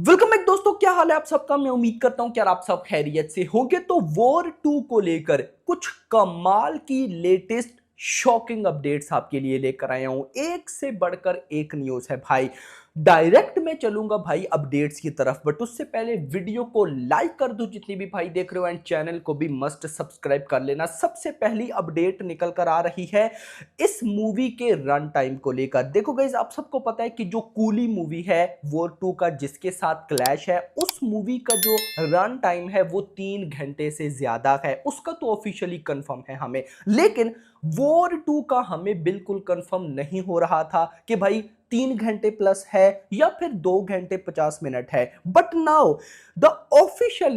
Welcome back दोस्तों, क्या हाल है आप सबका। मैं उम्मीद करता हूं कि यार आप सब खैरियत से होंगे। तो वॉर 2 को लेकर कुछ कमाल की लेटेस्ट शॉकिंग अपडेट्स आपके लिए लेकर आया हूं। एक से बढ़कर एक न्यूज है भाई। डायरेक्ट मैं चलूंगा भाई अपडेट्स की तरफ, बट उससे पहले वीडियो को लाइक कर दो जितनी भी भाई देख रहे हो, एंड चैनल को भी मस्ट सब्सक्राइब कर लेना। सबसे पहली अपडेट निकल कर आ रही है इस मूवी के रन टाइम को लेकर। देखो गाइस, आप सबको पता है कि जो कूली मूवी है वॉर 2 का, जिसके साथ क्लैश है, उस मूवी का जो रन टाइम है वो 3 घंटे से ज्यादा है। उसका तो ऑफिशियली कंफर्म है हमें, लेकिन वॉर 2 का हमें बिल्कुल कंफर्म नहीं हो रहा था कि भाई 3 घंटे प्लस है या फिर 2 घंटे 50 मिनट है। But now the official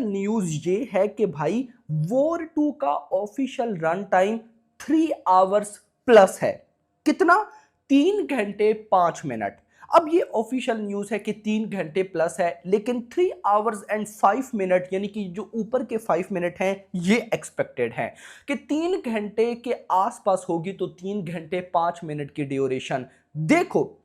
news ये है कि भाई वॉर 2 का official run time 3 hours plus है। कितना? 3 घंटे 5 मिनट। अब ये ऑफिशियल न्यूज है कि 3 घंटे प्लस है, लेकिन 3 आवर्स एंड 5 मिनट यानी कि जो ऊपर के 5 मिनट हैं ये एक्सपेक्टेड है कि 3 घंटे के आसपास होगी। तो 3 घंटे 5 मिनट की ड्यूरेशन। देखो,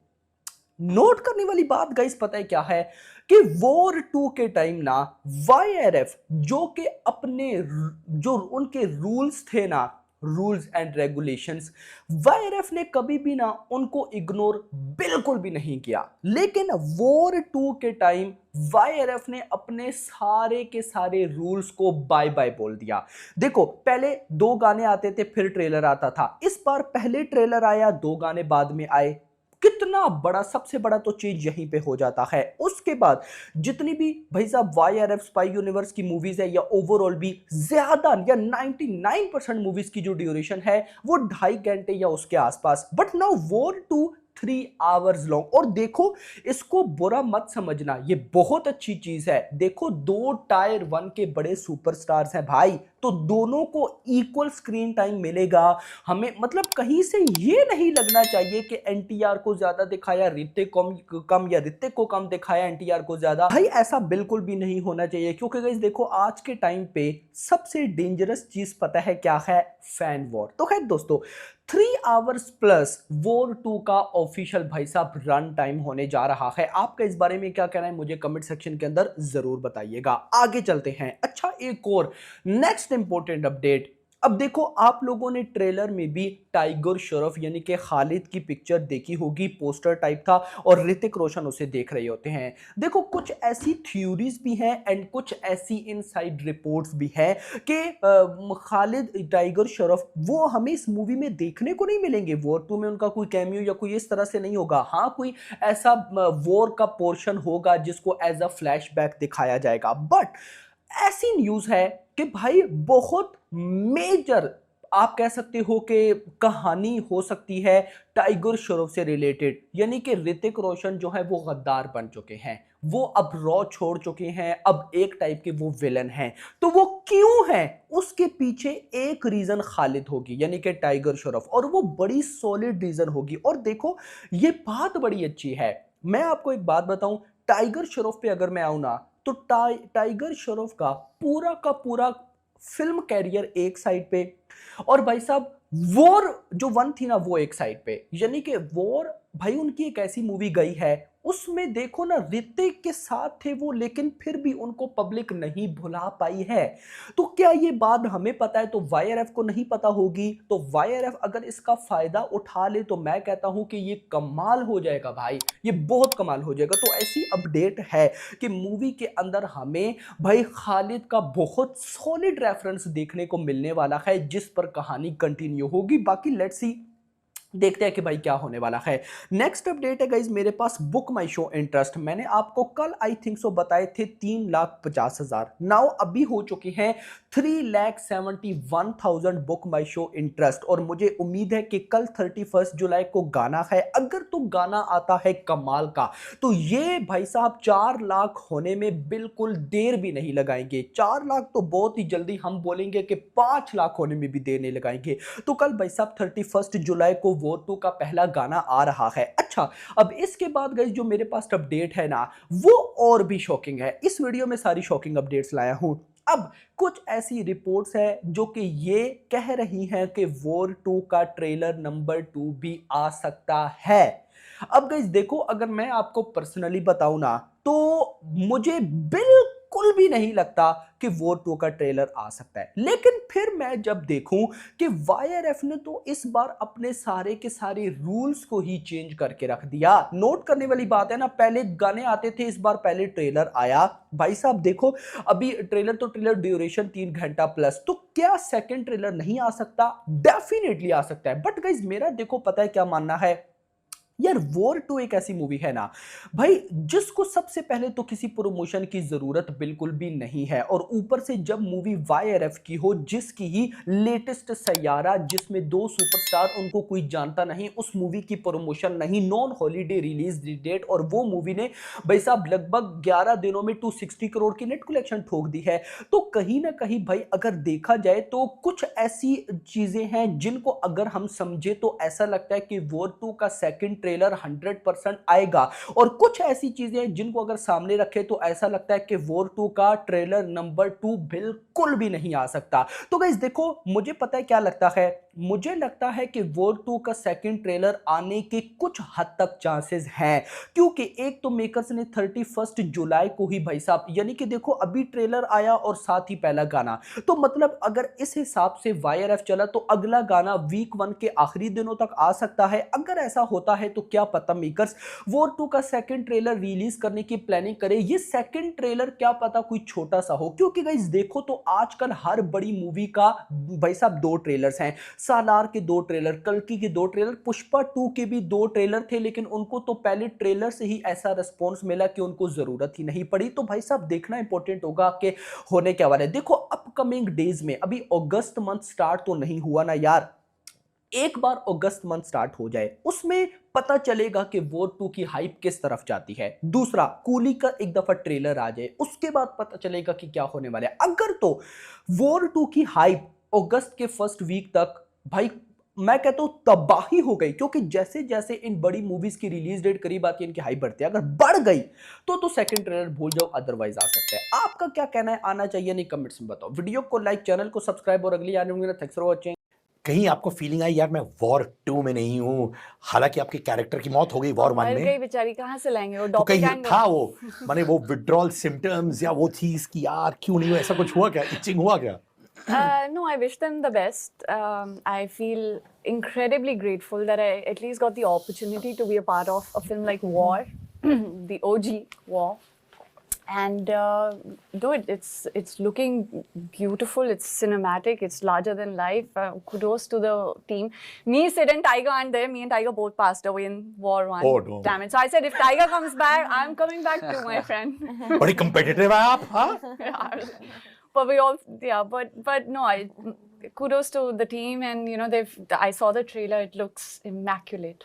नोट करने वाली बात गाइस पता है क्या है कि वॉर 2 के टाइम ना वाईआरएफ जो कि अपने जो उनके रूल्स थे ना, रूल्स एंड रेगुलेशंस, वाईआरएफ ने कभी भी ना उनको इग्नोर बिल्कुल भी नहीं किया। लेकिन वॉर 2 के टाइम वाईआरएफ ने अपने सारे के सारे रूल्स को बाय बाय बोल दिया। देखो, पहले 2 गाने आते थे फिर ट्रेलर आता था। इस बार पहले ट्रेलर आया, 2 गाने बाद में आए। कितना बड़ा, सबसे बड़ा तो चीज यहीं पे हो जाता है। उसके बाद जितनी भी भाई साहब वाईआरएफ स्पाई यूनिवर्स की मूवीज है या ओवरऑल भी ज्यादा या 99% मूवीज की जो ड्यूरेशन है वो 2.5 घंटे या उसके आसपास। But now war 2 3 hours long. और देखो, इसको बुरा मत समझना, ये बहुत अच्छी चीज है। देखो, 2 टायर 1 के बड़े सुपरस्टार्स हैं भाई, तो दोनों को इक्वल स्क्रीन टाइम मिलेगा। हमें मतलब कहीं से ये नहीं लगना चाहिए कि एनटीआर को ज्यादा दिखाया ऋतिक को कम, या ऋतिक को कम दिखाया एनटीआर को ज्यादा। भाई ऐसा बिल्कुल भी नहीं होना चाहिए, क्योंकि गाइस देखो, आज के टाइम पे सबसे डेंजरस चीज पता है क्या है? Fan war. तो खैर दोस्तों, 3 आवर्स प्लस वॉर 2 का ऑफिशियल भाई साहब रन टाइम होने जा रहा है। आपका इस बारे में क्या कहना है मुझे कमेंट सेक्शन के अंदर जरूर बताइएगा। आगे चलते हैं। अच्छा, एक और नेक्स्ट इंपॉर्टेंट अपडेट। अब देखो, आप लोगों ने ट्रेलर में भी टाइगर श्रॉफ यानी कि खालिद की पिक्चर देखी होगी, पोस्टर टाइप था, और ऋतिक रोशन उसे देख रहे होते हैं। देखो, कुछ ऐसी थ्योरीज भी हैं एंड कुछ ऐसी इनसाइड रिपोर्ट्स भी हैं कि खालिद टाइगर श्रॉफ वो हमें इस मूवी में देखने को नहीं मिलेंगे। वॉर 2 में उनका कोई कैमियो या कोई इस तरह से नहीं होगा। हाँ, कोई ऐसा वॉर का पोर्शन होगा जिसको एज अ फ्लैशबैक दिखाया जाएगा। बट ऐसी न्यूज है कि भाई बहुत मेजर, आप कह सकते हो कि कहानी हो सकती है टाइगर श्रॉफ से रिलेटेड। यानी कि ऋतिक रोशन जो है वो गद्दार बन चुके हैं, वो अब रॉ छोड़ चुके हैं, अब एक टाइप के वो विलन हैं। तो वो क्यों हैं, उसके पीछे एक रीजन खालिद होगी यानी कि टाइगर श्रॉफ, और वो बड़ी सॉलिड रीजन होगी। और देखो, ये बात बड़ी अच्छी है। मैं आपको एक बात बताऊं, टाइगर श्रॉफ पे अगर मैं आऊं ना, तो टाइगर श्रॉफ का पूरा फिल्म कैरियर एक साइड पे, और भाई साहब वॉर जो 1 थी ना वो एक साइड पे। यानी कि वॉर भाई उनकी एक ऐसी मूवी गई है, उसमें देखो ना ऋतिक के साथ थे वो, लेकिन फिर भी उनको पब्लिक नहीं भुला पाई है। तो क्या ये बात हमें पता है तो वाईआरएफ को नहीं पता होगी? तो वाईआरएफ अगर इसका फायदा उठा ले तो मैं कहता हूं कि ये कमाल हो जाएगा भाई, ये बहुत कमाल हो जाएगा। तो ऐसी अपडेट है कि मूवी के अंदर हमें भाई खालिद का बहुत सॉलिड रेफरेंस देखने को मिलने वाला है, जिस पर कहानी कंटिन्यू होगी। बाकी लेट्स सी, देखते हैं कि भाई क्या होने वाला है। नेक्स्ट अपडेट है गाइज मेरे पास बुक माई शो इंटरेस्ट। मैंने आपको कल आई थिंक सो बताए थे 3,50,000, नाउ अभी हो चुके हैं 3,71,000 बुक माई शो इंटरेस्ट। और मुझे उम्मीद है कि कल 31 जुलाई को गाना है। अगर तो गाना आता है कमाल का, तो ये भाई साहब 4 लाख होने में बिल्कुल देर भी नहीं लगाएंगे। 4 लाख तो बहुत ही जल्दी, हम बोलेंगे कि 5 लाख होने में भी देर नहीं लगाएंगे। तो कल भाई साहब 31 जुलाई को वॉर 2 का पहला गाना आ रहा है। अच्छा, अब इसके बाद गाइस जो मेरे पास अपडेट है ना, वो और भी शॉकिंग है। इस वीडियो में सारी शॉकिंग अपडेट्स लाया हूं। अब कुछ ऐसी रिपोर्ट्स है जो कि ये कह रही हैं कि वॉर 2 का ट्रेलर नंबर 2 भी आ सकता है। अब गाइस देखो, अगर मैं आपको पर्सनली बताऊं ना, तो मुझे बिल्कुल भी नहीं लगता कि वॉर 2 का ट्रेलर आ सकता है। लेकिन फिर मैं जब देखूं कि वाईआरएफ ने तो इस बार अपने सारे के सारे रूल्स को ही चेंज करके रख दिया। नोट करने वाली बात है ना, पहले गाने आते थे, इस बार पहले ट्रेलर आया। भाई साहब देखो, अभी ट्रेलर तो ट्रेलर ड्यूरेशन 3 घंटा प्लस, तो क्या सेकंड ट्रेलर नहीं आ सकता? डेफिनेटली आ सकता है। बट गाइज मेरा देखो पता है क्या मानना है यार, वॉर 2 एक ऐसी मूवी है ना भाई, जिसको सबसे पहले तो किसी प्रमोशन की जरूरत बिल्कुल भी नहीं है। और ऊपर से जब मूवी वाईआरएफ की हो, जिसकी ही लेटेस्ट सैयारा, जिसमें 2 सुपरस्टार, उनको कोई जानता नहीं, उस मूवी की प्रमोशन नहीं, नॉन हॉलीडे रिलीज डेट, और वो मूवी ने भाई साहब लगभग 11 दिनों में 260 करोड़ की नेट कलेक्शन ठोक दी है। तो कहीं ना कहीं भाई अगर देखा जाए तो कुछ ऐसी चीजें हैं जिनको अगर हम समझे तो ऐसा लगता है कि वॉर 2 का सेकंड ट्रेलर 100% आएगा। और कुछ ऐसी चीजें हैं जिनको अगर सामने रखे तो ऐसा लगता है कि वॉर 2 का ट्रेलर नंबर 2 बिल्कुल भी नहीं आ सकता। तो गाइस देखो, मुझे पता है क्या लगता है, मुझे लगता है कि वॉर 2 का सेकंड ट्रेलर आने के कुछ हद तक चांसेस हैं। क्योंकि एक तो मेकर्स ने 31 जुलाई को ही भाई साहब, यानी कि देखो अभी ट्रेलर आया और साथ ही पहला गाना, तो मतलब अगर इस हिसाब से वाईआरएफ चला तो अगला गाना वीक 1 के आखिरी दिनों तक आ सकता है। अगर ऐसा होता है तो क्या पता मेकर्स वॉर 2 का सेकंड ट्रेलर रिलीज करने की प्लानिंग करे। ये सेकंड ट्रेलर क्या पता कोई छोटा सा हो, क्योंकि गाइस देखो तो आजकल हर बड़ी मूवी का भाई साहब 2 ट्रेलर्स हैं। सालार के 2 ट्रेलर, कल्कि के 2 ट्रेलर, पुष्पा 2 के भी 2 ट्रेलर थे, लेकिन उनको तो पहले ट्रेलर से ही ऐसा रिस्पॉन्स मिला कि उनको जरूरत ही नहीं पड़ी। तो भाई साहब देखना इंपॉर्टेंट होगा कि होने क्या वाला है। देखो अपकमिंग डेज में, अभी अगस्त मंथ स्टार्ट तो नहीं हुआ ना यार, एक बार अगस्त मंथ स्टार्ट हो जाए, उसमें पता चलेगा कि वॉर 2 की हाइप किस तरफ जाती है। दूसरा, कूली का एक दफा ट्रेलर आ जाए, उसके बाद पता चलेगा कि क्या होने वाला है। अगर तो वॉर 2 की हाइप अगस्त के फर्स्ट वीक तक भाई, मैं कहता हूं तबाही हो गई, क्योंकि जैसे जैसे इन बड़ी मूवीज की रिलीज डेट करीब आती है इनकी हाइप बढ़ती है। अगर बढ़ गई तो सेकंड ट्रेलर भूल जाओ, अदरवाइज आ सकता है। आपका क्या कहना है, आना चाहिए नहीं, कमेंट्स में बताओ। वीडियो को लाइक, चैनल को सब्सक्राइब, और अगली आने वाली थैंक्स फॉर वॉचिंग। कहीं आपको फीलिंग आई यार मैं वॉर 2 में नहीं हूँ, हालांकि आपके कैरेक्टर की मौत हो गई वॉर 1 मर में, गई बेचारी, कहाँ से लाएंगे वो तो कहीं डॉपलगैंगर। था वो, माने वो विड्रॉल सिम्टम्स या वो चीज कि यार क्यों नहीं हुआ, ऐसा कुछ हुआ क्या, इचिंग हुआ क्या? No, I wish them the best. I feel incredibly grateful that I at least got the opportunity to be a part of a film like War, the OG War. And dude, it's looking beautiful. It's cinematic. It's larger than life. Kudos to the team. Me, Sid, and Tiger aren't there. Me and Tiger both passed away in War 1. Oh, no. Damn it! So I said, if Tiger comes back, I'm coming back too, my friend. बड़ी competitive है आप, हाँ? Yeah. But we all, yeah. But no, kudos to the team, and you know I saw the trailer. It looks immaculate.